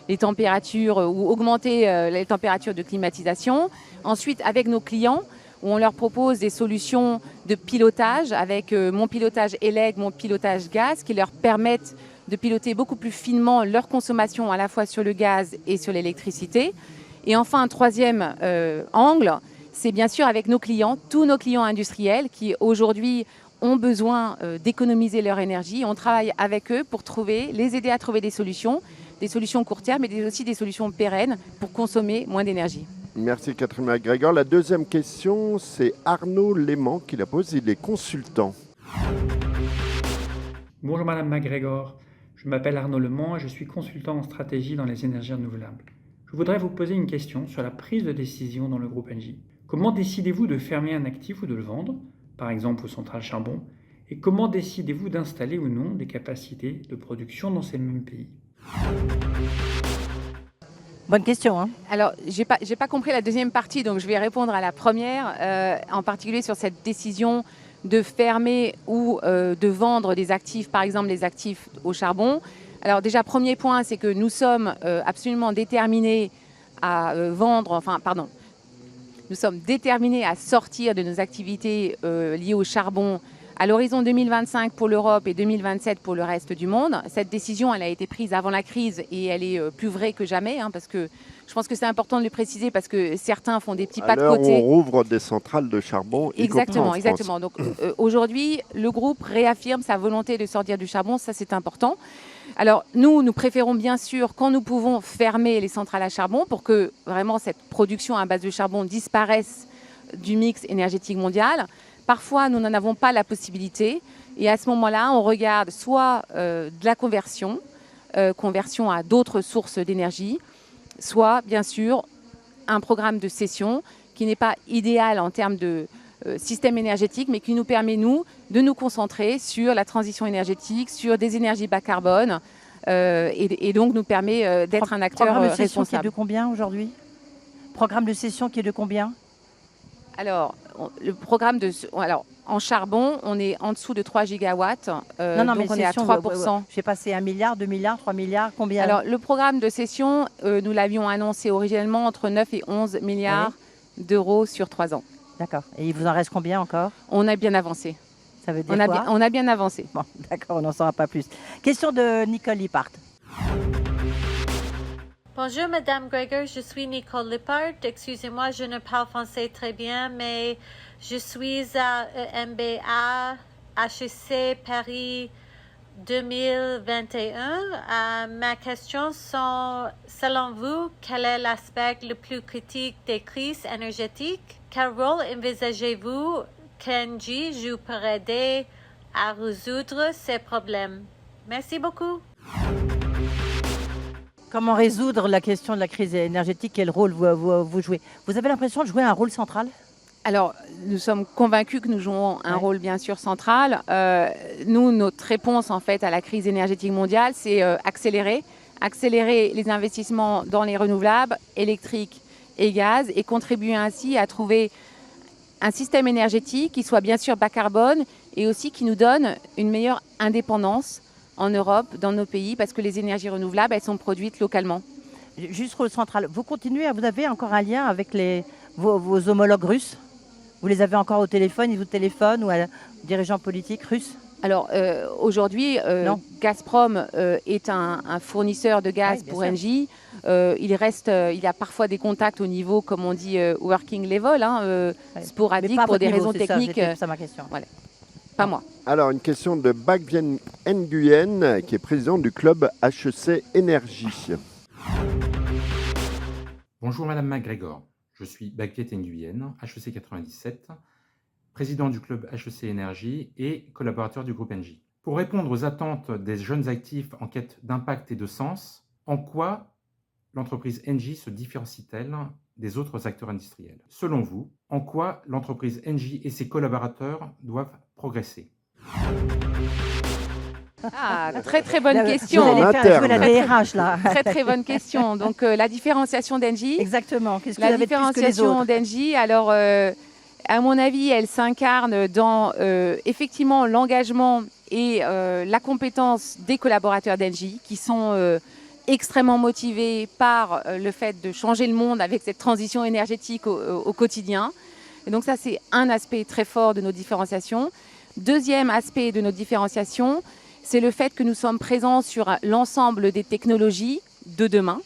les températures ou augmenter les températures de climatisation. Ensuite, avec nos clients, où on leur propose des solutions de pilotage avec mon pilotage ELEG, mon pilotage gaz, qui leur permettent de piloter beaucoup plus finement leur consommation à la fois sur le gaz et sur l'électricité. Et enfin, un troisième angle, c'est bien sûr avec nos clients, tous nos clients industriels qui aujourd'hui ont besoin d'économiser leur énergie. On travaille avec eux pour les aider à trouver des solutions court terme, mais aussi des solutions pérennes pour consommer moins d'énergie. Merci Catherine MacGregor. La deuxième question, c'est Arnaud Léman qui la pose. Il est consultant. Bonjour Madame MacGregor, je m'appelle Arnaud Léman et je suis consultant en stratégie dans les énergies renouvelables. Je voudrais vous poser une question sur la prise de décision dans le groupe Engie. Comment décidez-vous de fermer un actif ou de le vendre, par exemple aux centrales charbon, et comment décidez-vous d'installer ou non des capacités de production dans ces mêmes pays ? Bonne question. Hein. Alors, j'ai pas compris la deuxième partie, donc je vais répondre à la première, en particulier sur cette décision de fermer ou de vendre des actifs, par exemple les actifs au charbon. Alors déjà, premier point, c'est que nous sommes absolument déterminés à nous sommes déterminés à sortir de nos activités liées au charbon à l'horizon 2025 pour l'Europe et 2027 pour le reste du monde. Cette décision, elle a été prise avant la crise et elle est plus vraie que jamais, parce que je pense que c'est important de le préciser parce que certains font des petits pas de côté. On rouvre des centrales de charbon. Exactement. Donc aujourd'hui, le groupe réaffirme sa volonté de sortir du charbon, ça c'est important. Alors nous préférons bien sûr, quand nous pouvons, fermer les centrales à charbon pour que vraiment cette production à base de charbon disparaisse du mix énergétique mondial. Parfois, nous n'en avons pas la possibilité et à ce moment-là, on regarde soit de la conversion à d'autres sources d'énergie, soit bien sûr un programme de cession qui n'est pas idéal en termes de système énergétique, mais qui nous permet, de nous concentrer sur la transition énergétique, sur des énergies bas carbone et donc nous permet d'être un acteur responsable. Programme de cession responsable. qui est de combien aujourd'hui ? Programme de cession qui est de combien ? Alors, le programme en charbon, on est en dessous de 3 gigawatts. Donc on est à 3%. J'ai passé 1 milliard, 2 milliards, 3 milliards, combien ? Alors, le programme de cession, nous l'avions annoncé originellement entre 9 et 11 milliards d'euros sur 3 ans. D'accord. Et il vous en reste combien encore ? On a bien avancé. Ça veut dire quoi ? On a bien avancé. Bon, d'accord, on n'en saura pas plus. Question de Nicole Lippard. Bonjour Madame Gregor, je suis Nicole Lippard. Excusez-moi, je ne parle français très bien, mais je suis à MBA HEC Paris 2021. Ma question sont, selon vous, quel est l'aspect le plus critique des crises énergétiques? Quel rôle envisagez-vous qu'Engie joue pour aider à résoudre ces problèmes? Merci beaucoup. Comment résoudre la question de la crise énergétique? Quel rôle vous jouez? Vous avez l'impression de jouer un rôle central? Alors, nous sommes convaincus que nous jouons un rôle bien sûr central. Notre réponse en fait à la crise énergétique mondiale, c'est accélérer les investissements dans les renouvelables, électriques et gaz, et contribuer ainsi à trouver un système énergétique qui soit bien sûr bas carbone et aussi qui nous donne une meilleure indépendance en Europe, dans nos pays, parce que les énergies renouvelables, elles sont produites localement. Juste rôle central, vous avez encore un lien avec vos homologues russes? Vous les avez encore au téléphone, ils vous téléphonent, ou à dirigeants politiques russes? Alors aujourd'hui, Gazprom est un fournisseur de gaz pour Engie. Il y a parfois des contacts au niveau, comme on dit, working level, sporadique pour des raisons techniques. C'est ça ma question. Voilà. Pas moi. Alors, une question de Bac Vien Nguyen, qui est président du club HEC Énergie. Bonjour Madame MacGregor, je suis Bac Vien Nguyen, HEC 97, président du club HEC Énergie et collaborateur du groupe Engie. Pour répondre aux attentes des jeunes actifs en quête d'impact et de sens, en quoi l'entreprise Engie se différencie-t-elle des autres acteurs industriels? Selon vous, en quoi l'entreprise Engie et ses collaborateurs doivent progresser? Très très bonne question. Vous allez faire jouer la DRH là. Très bonne question. Donc la différenciation d'Engie. Exactement. Qu'est-ce que la vous avez de plus que les autres? différenciation d'Engie, alors À mon avis, elle s'incarne dans effectivement l'engagement et la compétence des collaborateurs d'Engie qui sont extrêmement motivés par le fait de changer le monde avec cette transition énergétique au quotidien. Et donc ça, c'est un aspect très fort de nos différenciations. Deuxième aspect de nos différenciations, c'est le fait que nous sommes présents sur l'ensemble des technologies de demain,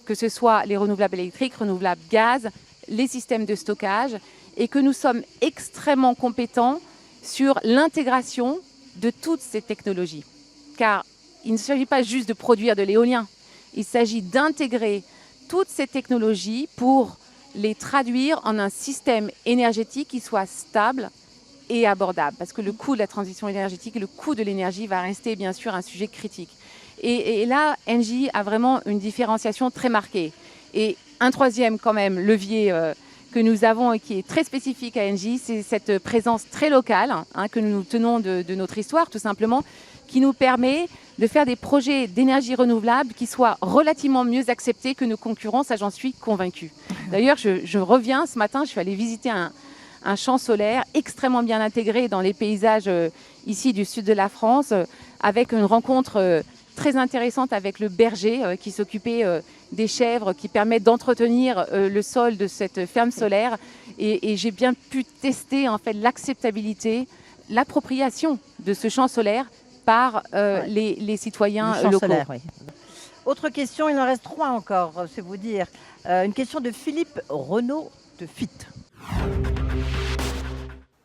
que ce soit les renouvelables électriques, renouvelables gaz, les systèmes de stockage, et que nous sommes extrêmement compétents sur l'intégration de toutes ces technologies. Car il ne s'agit pas juste de produire de l'éolien, il s'agit d'intégrer toutes ces technologies pour les traduire en un système énergétique qui soit stable et abordable. Parce que le coût de la transition énergétique et le coût de l'énergie va rester bien sûr un sujet critique. Et là, Engie a vraiment une différenciation très marquée. Et un troisième quand même levier que nous avons et qui est très spécifique à Engie, c'est cette présence très locale que nous tenons de notre histoire tout simplement, qui nous permet de faire des projets d'énergie renouvelable qui soient relativement mieux acceptés que nos concurrents, ça j'en suis convaincue. D'ailleurs, je reviens ce matin, je suis allée visiter un champ solaire extrêmement bien intégré dans les paysages ici du sud de la France, avec une rencontre très intéressante avec le berger qui s'occupait des chèvres, qui permettent d'entretenir le sol de cette ferme solaire. Et j'ai bien pu tester en fait l'acceptabilité, l'appropriation de ce champ solaire par les citoyens locaux. Solaire, oui. Autre question, il en reste 3 encore, c'est vous dire. Une question de Philippe Renaud de FIT.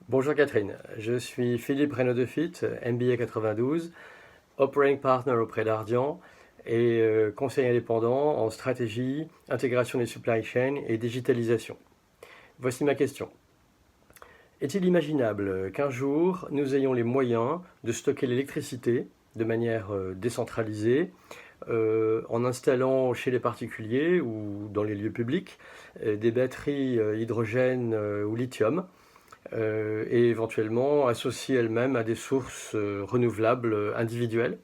Bonjour Catherine, je suis Philippe Renaud de FIT, MBA 92, Operating Partner auprès d'Ardian et conseiller indépendant en stratégie, intégration des supply chains et digitalisation. Voici ma question. Est-il imaginable qu'un jour, nous ayons les moyens de stocker l'électricité de manière décentralisée en installant chez les particuliers ou dans les lieux publics des batteries hydrogène ou lithium et éventuellement associées elles-mêmes à des sources renouvelables individuelles?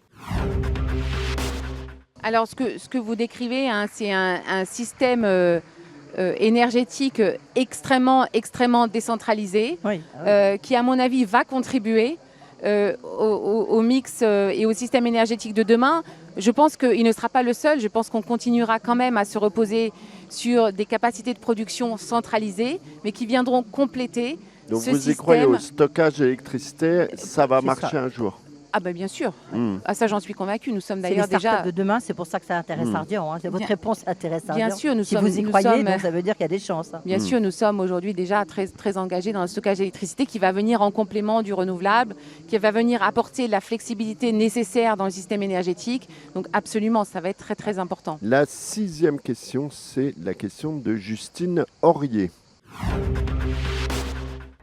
Alors ce que vous décrivez, c'est un système énergétique extrêmement décentralisé, oui. Qui à mon avis va contribuer au mix et au système énergétique de demain. Je pense qu'il ne sera pas le seul, je pense qu'on continuera quand même à se reposer sur des capacités de production centralisées, mais qui viendront compléter donc ce vous système. Y croyez au stockage d'électricité, ça va marcher un jour? Ah ben bien sûr, ça j'en suis convaincue. Nous sommes d'ailleurs déjà de demain, c'est pour ça que ça intéresse Ardian. Votre réponse intéresse Ardian. Bien sûr, si vous y croyez, donc ça veut dire qu'il y a des chances. Bien sûr, nous sommes aujourd'hui déjà très engagés dans le stockage d'électricité qui va venir en complément du renouvelable, qui va venir apporter la flexibilité nécessaire dans le système énergétique. Donc absolument, ça va être très important. La 6e question, c'est la question de Justine Aurier.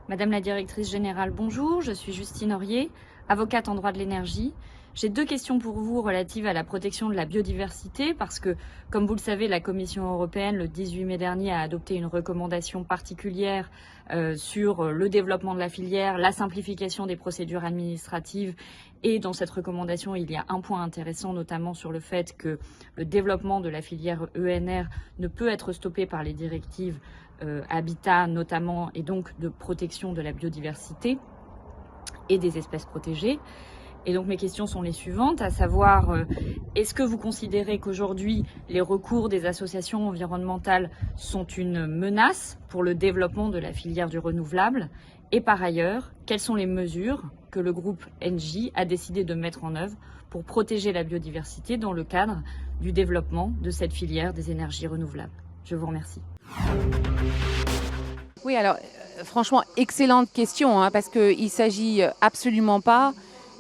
Madame la directrice générale, bonjour, je suis Justine Aurier, avocate en droit de l'énergie. J'ai 2 questions pour vous relatives à la protection de la biodiversité parce que, comme vous le savez, la Commission européenne, le 18 mai dernier, a adopté une recommandation particulière sur le développement de la filière, la simplification des procédures administratives. Et dans cette recommandation, il y a un point intéressant, notamment sur le fait que le développement de la filière ENR ne peut être stoppé par les directives Habitat notamment, et donc de protection de la biodiversité et des espèces protégées. Et donc mes questions sont les suivantes, à savoir, est-ce que vous considérez qu'aujourd'hui les recours des associations environnementales sont une menace pour le développement de la filière du renouvelable? Et par ailleurs, quelles sont les mesures que le groupe Engie a décidé de mettre en œuvre pour protéger la biodiversité dans le cadre du développement de cette filière des énergies renouvelables? Je vous remercie. Oui, alors franchement, excellente question, parce qu'il ne s'agit absolument pas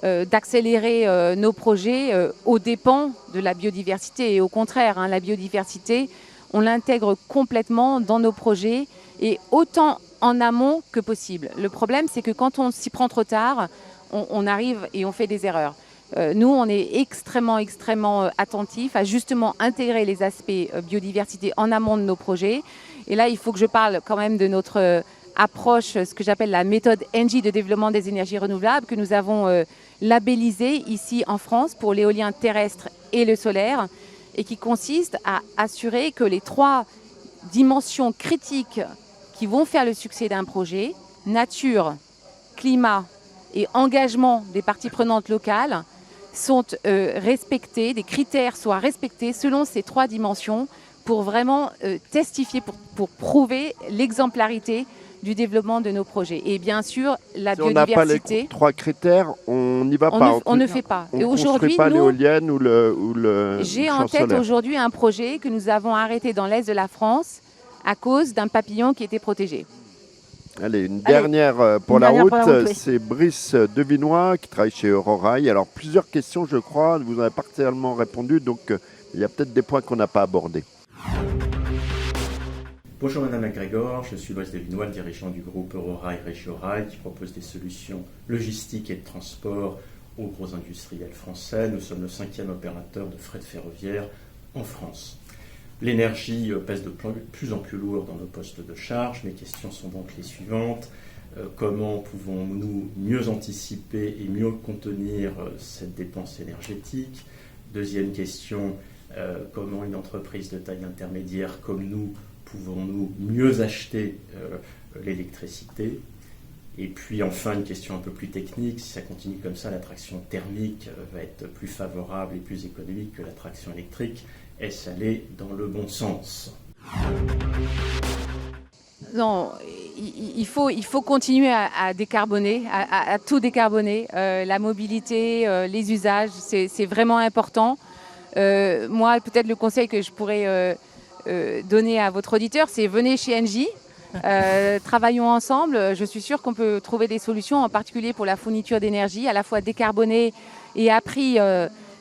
d'accélérer nos projets aux dépens de la biodiversité. Et au contraire, la biodiversité, on l'intègre complètement dans nos projets et autant en amont que possible. Le problème, c'est que quand on s'y prend trop tard, on arrive et on fait des erreurs. Nous, on est extrêmement attentifs à justement intégrer les aspects biodiversité en amont de nos projets. Et là, il faut que je parle quand même de notre approche, ce que j'appelle la méthode Engie de développement des énergies renouvelables, que nous avons labellisée ici en France pour l'éolien terrestre et le solaire, et qui consiste à assurer que les 3 dimensions critiques qui vont faire le succès d'un projet, nature, climat et engagement des parties prenantes locales sont respectés, des critères soient respectés selon ces 3 dimensions pour vraiment testifier, pour prouver l'exemplarité du développement de nos projets. Et bien sûr, la si biodiversité. On n'a pas les 3 critères, on n'y va pas. On ne fait pas. On ne construit pas l'éolienne ou le J'ai en tête aujourd'hui un projet que nous avons arrêté dans l'est de la France à cause d'un papillon qui était protégé. Allez, une dernière pour la route. C'est Brice Devinois qui travaille chez Eurorail. Alors, plusieurs questions, je crois. Vous en avez partiellement répondu, donc il y a peut-être des points qu'on n'a pas abordés. Bonjour Madame MacGregor, je suis Brice Devinois, le dirigeant du groupe Eurorail Régiorail qui propose des solutions logistiques et de transport aux gros industriels français. Nous sommes le 5e opérateur de fret ferroviaire en France. L'énergie pèse de plus en plus lourd dans nos postes de charge. Mes questions sont donc les suivantes. Comment pouvons-nous mieux anticiper et mieux contenir cette dépense énergétique? Deuxième question, comment une entreprise de taille intermédiaire comme nous pouvons-nous mieux acheter l'électricité? Et puis enfin, une question un peu plus technique, si ça continue comme ça, la traction thermique va être plus favorable et plus économique que la traction électrique. Est-ce aller dans le bon sens? Non, il faut continuer à décarboner, à tout décarboner. La mobilité, les usages, c'est vraiment important. Moi, peut-être le conseil que je pourrais donner à votre auditeur, c'est venez chez Engie, travaillons ensemble. Je suis sûre qu'on peut trouver des solutions, en particulier pour la fourniture d'énergie, à la fois décarbonée et à prix,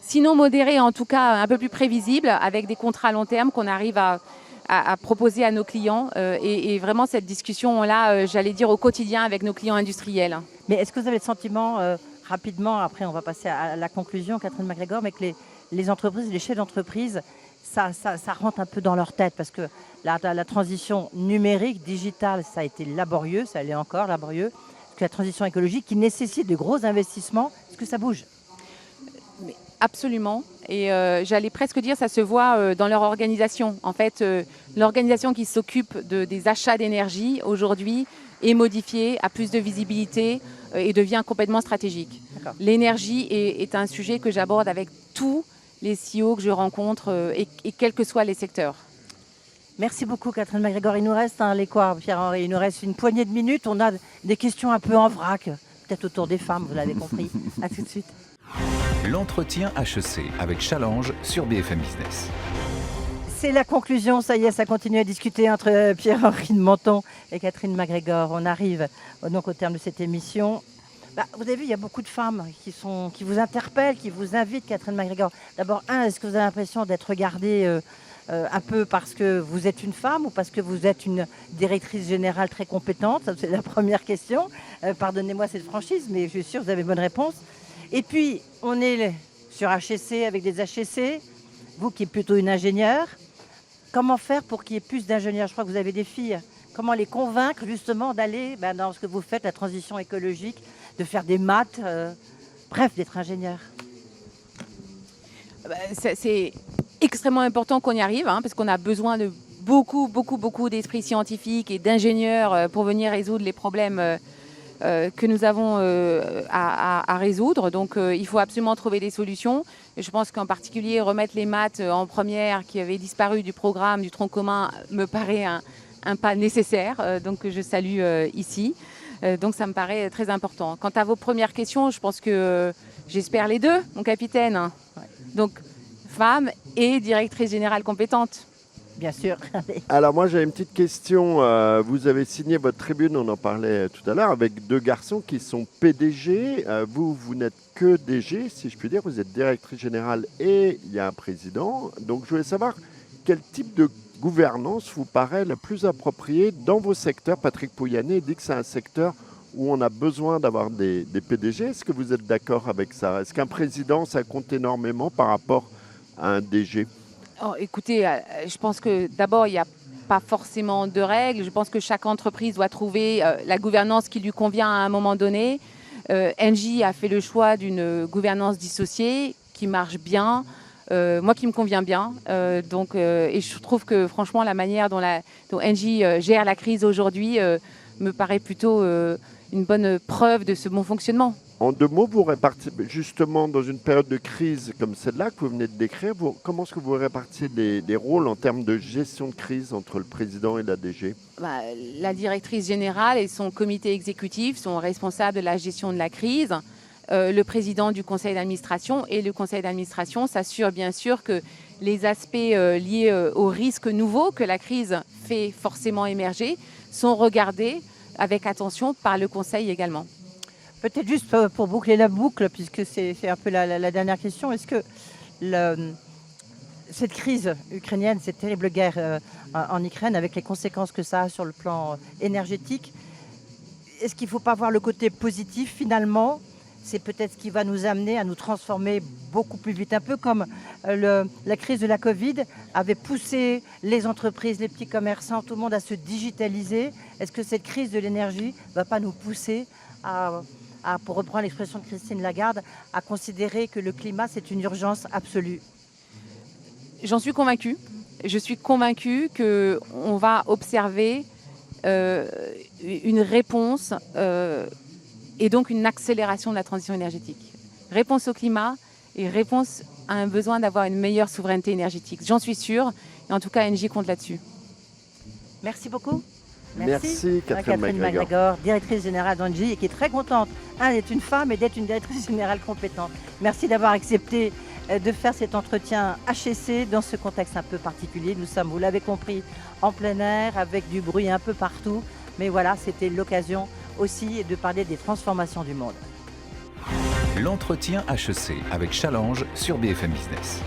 sinon modéré, en tout cas un peu plus prévisible, avec des contrats à long terme qu'on arrive à proposer à nos clients. Et vraiment, cette discussion-là, j'allais dire au quotidien avec nos clients industriels. Mais est-ce que vous avez le sentiment, rapidement, après on va passer à la conclusion, Catherine MacGregor, mais que les entreprises, les chefs d'entreprise, ça rentre un peu dans leur tête parce que la transition numérique, digitale, ça a été laborieux, ça l'est encore laborieux. Parce que la transition écologique qui nécessite de gros investissements, est-ce que ça bouge? Mais absolument. Et j'allais presque dire, ça se voit dans leur organisation. En fait, l'organisation qui s'occupe des achats d'énergie aujourd'hui est modifiée, a plus de visibilité et devient complètement stratégique. L'énergie est un sujet que j'aborde avec tous les CEO que je rencontre et quels que soient les secteurs. Merci beaucoup Catherine MacGregor. Il nous reste, Pierre-Henri, il nous reste une poignée de minutes. On a des questions un peu en vrac, peut-être autour des femmes, vous l'avez compris. À tout de suite. L'entretien HEC avec Challenge sur BFM Business. C'est la conclusion, ça y est, ça continue à discuter entre Pierre-Henri de Menton et Catherine MacGregor. On arrive donc au terme de cette émission. Vous avez vu, il y a beaucoup de femmes qui vous interpellent, qui vous invitent, Catherine MacGregor. D'abord, est-ce que vous avez l'impression d'être regardée un peu parce que vous êtes une femme ou parce que vous êtes une directrice générale très compétente? C'est la première question. Pardonnez-moi cette franchise, mais je suis sûre que vous avez bonne réponse. Et puis, on est sur HEC avec des HEC. Vous qui êtes plutôt une ingénieure, comment faire pour qu'il y ait plus d'ingénieurs? Je crois que vous avez des filles. Comment les convaincre justement d'aller dans ce que vous faites, la transition écologique, de faire des maths, bref, d'être ingénieur? C'est extrêmement important qu'on y arrive, parce qu'on a besoin de beaucoup d'esprits scientifiques et d'ingénieurs pour venir résoudre les problèmes que nous avons à résoudre. Donc il faut absolument trouver des solutions. Et je pense qu'en particulier remettre les maths en première qui avaient disparu du programme, du tronc commun, me paraît un pas nécessaire, donc que je salue ici. Donc ça me paraît très important. Quant à vos premières questions, je pense que j'espère les deux, mon capitaine. Ouais. Donc femme et directrice générale compétente. Bien sûr. Alors moi j'ai une petite question. Vous avez signé votre tribune, on en parlait tout à l'heure, avec 2 garçons qui sont PDG. Vous n'êtes que DG, si je puis dire. Vous êtes directrice générale et il y a un président. Donc je voulais savoir quel type de gouvernance vous paraît la plus appropriée dans vos secteurs. Patrick Pouyanné dit que c'est un secteur où on a besoin d'avoir des PDG. Est-ce que vous êtes d'accord avec ça? Est-ce qu'un président, ça compte énormément par rapport à un DG? Écoutez, je pense que d'abord, il n'y a pas forcément de règles. Je pense que chaque entreprise doit trouver la gouvernance qui lui convient à un moment donné. Engie a fait le choix d'une gouvernance dissociée qui marche bien. Moi qui me convient bien. Et je trouve que franchement la manière dont Engie gère la crise aujourd'hui me paraît plutôt une bonne preuve de ce bon fonctionnement. En 2 mots, vous répartissez justement dans une période de crise comme celle-là que vous venez de décrire, comment est-ce que vous répartissez les rôles en termes de gestion de crise entre le président et la DG ? La directrice générale et son comité exécutif sont responsables de la gestion de la crise. Le président du conseil d'administration et le conseil d'administration s'assurent bien sûr que les aspects liés aux risques nouveaux que la crise fait forcément émerger sont regardés avec attention par le conseil également. Peut-être juste pour boucler la boucle, puisque c'est un peu la dernière question, est-ce que cette crise ukrainienne, cette terrible guerre en Ukraine, avec les conséquences que ça a sur le plan énergétique, est-ce qu'il ne faut pas voir le côté positif finalement ? C'est peut-être ce qui va nous amener à nous transformer beaucoup plus vite, un peu comme la crise de la Covid avait poussé les entreprises, les petits commerçants, tout le monde à se digitaliser. Est-ce que cette crise de l'énergie ne va pas nous pousser à, pour reprendre l'expression de Christine Lagarde, à considérer que le climat, c'est une urgence absolue ? J'en suis convaincue. Je suis convaincue qu'on va observer une réponse et donc une accélération de la transition énergétique. Réponse au climat et réponse à un besoin d'avoir une meilleure souveraineté énergétique. J'en suis sûre, et en tout cas, Engie compte là-dessus. Merci beaucoup. Merci Catherine MacGregor, directrice générale d'Engie, et qui est très contente d'être une femme et d'être une directrice générale compétente. Merci d'avoir accepté de faire cet entretien HEC dans ce contexte un peu particulier. Nous sommes, vous l'avez compris, en plein air, avec du bruit un peu partout. Mais voilà, c'était l'occasion aussi de parler des transformations du monde. L'entretien HEC avec Challenge sur BFM Business.